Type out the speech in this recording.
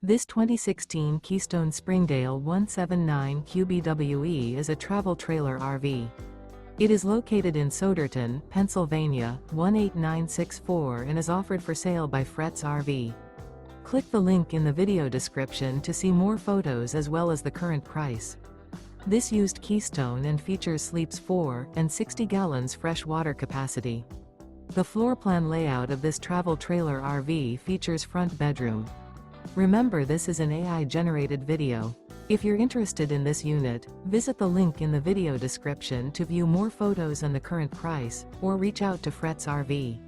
This 2016 Keystone Springdale 179 QBWE is a travel trailer RV. It is located in Souderton, Pennsylvania, 18964 and is offered for sale by Fretz RV. Click the link in the video description to see more photos as well as the current price. This used Keystone and features sleeps 4 and 60 gallons fresh water capacity. The floor plan layout of this travel trailer RV features front bedroom. Remember, this is an AI-generated video. If you're interested in this unit, visit the link in the video description to view more photos and the current price, or reach out to Fretz RV.